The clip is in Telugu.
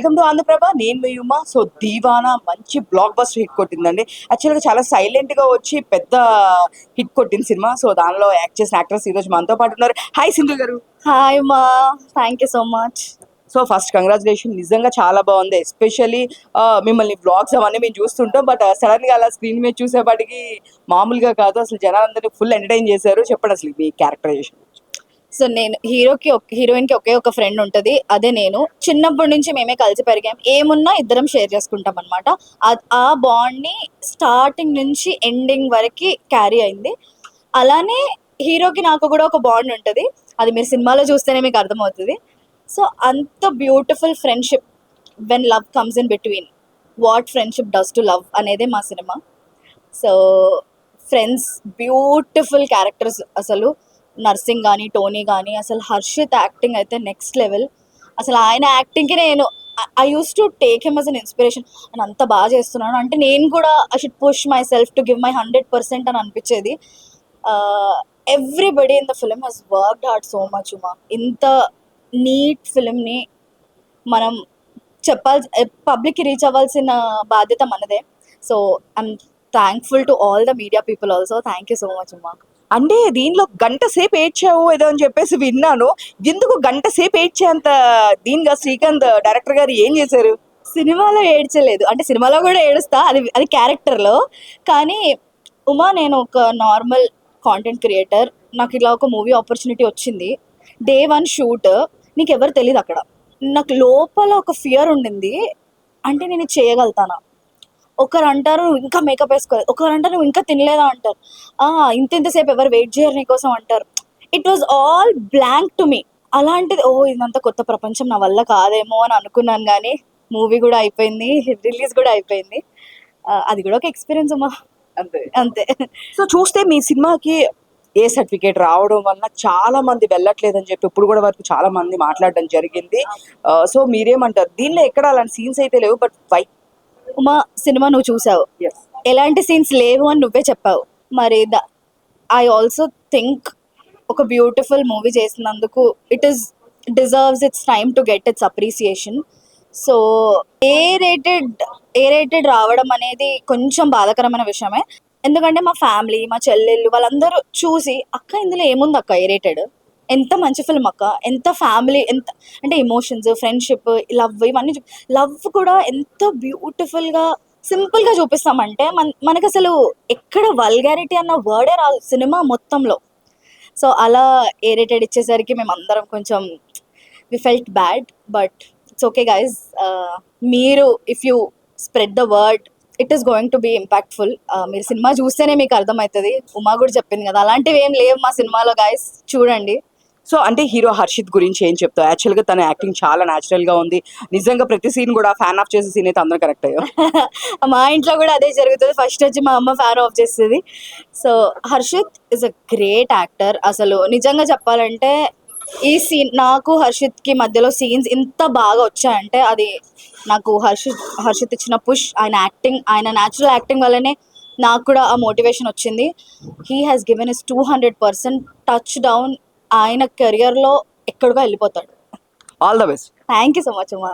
Welcome to Andhraprabha. నేను మీ ఉమా. సో దీవానా మంచి బ్లాక్ బస్టర్ హిట్ కొట్టిందండి. యాక్చువల్గా చాలా సైలెంట్ గా వచ్చి పెద్ద హిట్ కొట్టింది సినిమా. సో దానిలో యాక్ట్ చేసిన యాక్టర్స్ ఈ రోజు మనతో పాటు ఉన్నారు. హాయ్ సింధు గారు. హాయ్ మా, thank you so much. So first congratulation, నిజంగా చాలా బాగుంది. ఎస్పెషల్లీ మిమ్మల్ని బ్లాగ్స్ అవన్నీ మేము చూస్తుంటాం, బట్ సడన్ గా అలా స్క్రీన్ మీద చూసేపాటికి మామూలుగా కాదు, అసలు జనాలందరినీ ఫుల్ ఎంటర్టైన్ చేశారు. చెప్పండి అసలు మీ క్యారెక్టరైజేషన్. సో నేను హీరోయిన్ కి ఒకే ఒక ఫ్రెండ్ ఉంటది, అదే నేను. చిన్నప్పటి నుంచి మేమే కలిసి పెరిగాం, ఏమున్నా ఇద్దరం షేర్ చేసుకుంటాం అనమాట. ఆ బాండ్ ని స్టార్టింగ్ నుంచి ఎండింగ్ వరకు క్యారీ అయింది. అలానే హీరోకి నాకు కూడా ఒక బాండ్ ఉంటుంది, అది మీరు సినిమాలో చూస్తేనే మీకు అర్థమవుతుంది. సో అంత beautiful friendship, when love comes in between, what friendship does to love అనేదే మా సినిమా. So friends, beautiful characters. అసలు నర్సింగ్ కానీ, టోనీ కానీ, అసలు హర్షిత్ యాక్టింగ్ అయితే నెక్స్ట్ లెవెల్. అసలు ఆయన యాక్టింగ్కి నేను I use to take him as an inspiration. నేను అంత బాగా చేస్తున్నాను అంటే నేను కూడా I should push myself to give my 100% అని అనిపించేది. Everybody in the film he's worked hard so much. Uma, ఇంత నీట్ ఫిలింని మనం పబ్లిక్కి రీచ్ అవ్వాల్సిన బాధ్యత మనదే. So I'm thankful to all the media people also. Thank you so much Uma. అంటే దీనిలో గంట సేపు ఏడ్చావు ఏదో అని చెప్పేసి విన్నాను. ఎందుకు గంట సేపు ఏడ్చేంత దీనిగా శ్రీకాంత్ డైరెక్టర్ గారు ఏం చేశారు? సినిమాలో ఏడ్చలేదు, అంటే సినిమాలో కూడా ఏడుస్తా, అది క్యారెక్టర్లో. కానీ ఉమా, నేను ఒక నార్మల్ కాంటెంట్ క్రియేటర్, నాకు ఇలా ఒక మూవీ ఆపర్చునిటీ వచ్చింది. డే 1 షూట్, నీకు ఎవరు తెలియదు అక్కడ. నాకు లోపల ఒక ఫియర్ ఉండింది, అంటే నేను ఇది చేయగలుగుతానా. ఒకరు అంటారు నువ్వు ఇంకా మేకప్ వేసుకోలేదు, ఒకరు అంటారు నువ్వు ఇంకా తినలేదా అంటారు, ఇంతసేపు ఎవరు వెయిట్ చేయరు నీకోసం అంటారు. It was all blank to me. అలాంటిది ఇదంతా కొత్త ప్రపంచం, నా వల్ల కాదేమో అని అనుకున్నాను. కానీ మూవీ కూడా అయిపోయింది, రిలీజ్ కూడా అయిపోయింది. అది కూడా ఒక ఎక్స్పీరియన్స్ అమ్మా, అంతే. అంతే. సో చూస్తే మీ సినిమాకి ఏ సర్టిఫికేట్ రావడం వల్ల చాలా మంది వెళ్ళట్లేదని చెప్పి ఇప్పుడు కూడా వరకు చాలా మంది మాట్లాడడం జరిగింది. సో మీరేమంటారు? దీనిలో ఎక్కడ అలాంటి సీన్స్ అయితే లేవు, బట్ వై? ఉమా, సినిమా నువ్వు చూసావు, ఎలాంటి సీన్స్ లేవు అని నువ్వే చెప్పావు. మరి ఐ ఆల్సో థింక్ ఒక బ్యూటిఫుల్ మూవీ చేసినందుకు it is deserves it's time to get it's appreciation. So A rated రావడం అనేది కొంచెం బాధాకరమైన విషయమే. ఎందుకంటే మా ఫ్యామిలీ, మా చెల్లెళ్ళు వాళ్ళందరూ చూసి అక్క ఇందులో ఏముంది అక్క, ఏ రేటెడ్, ఎంత మంచి ఫిల్మ్ అక్క, ఎంత ఫ్యామిలీ, ఎంత అంటే ఎమోషన్స్, ఫ్రెండ్షిప్, లవ్, ఇవన్నీ లవ్ కూడా ఎంత బ్యూటిఫుల్గా సింపుల్గా చూపిస్తామంటే మనకు అసలు ఎక్కడ వల్గారిటీ అన్న వర్డే రాదు సినిమా మొత్తంలో. సో అలా ఏ రేటెడ్ ఇచ్చేసరికి మేము అందరం కొంచెం we felt bad, but it's okay guys. మీరు if you spread the word, it is going to be impactful. మీరు సినిమా చూస్తేనే మీకు అర్థమవుతుంది. ఉమా కూడా చెప్పింది కదా, అలాంటివి ఏం లేవు మా సినిమాలో గైస్, చూడండి. సో అంటే హీరో హర్షిత్ గురించి ఏం చెప్తావు? యాక్చువల్గా తన యాక్టింగ్ చాలా న్యాచురల్ గా ఉంది. నిజంగా ప్రతి సీన్ కూడా ఫ్యాన్ ఆఫ్ చేసే సీన్ అయితే అందరూ కరెక్ట్ అయ్యో. మా ఇంట్లో కూడా అదే జరుగుతుంది, ఫస్ట్ వచ్చి మా అమ్మ ఫ్యాన్ ఆఫ్ చేస్తుంది. So Harshith is a great actor. అసలు నిజంగా చెప్పాలంటే ఈ సీన్, నాకు హర్షిత్కి మధ్యలో సీన్స్ ఇంత బాగా వచ్చాయంటే అది నాకు హర్షిత్ ఇచ్చిన పుష్, ఆయన యాక్టింగ్, ఆయన న్యాచురల్ యాక్టింగ్ వల్లనే నాకు కూడా ఆ మోటివేషన్ వచ్చింది. He has given is 200% touch down. ఆయన కెరియర్లో ఎక్కడికో వెళ్ళిపోతాడు. All the best. Thank you so much అమ్మా.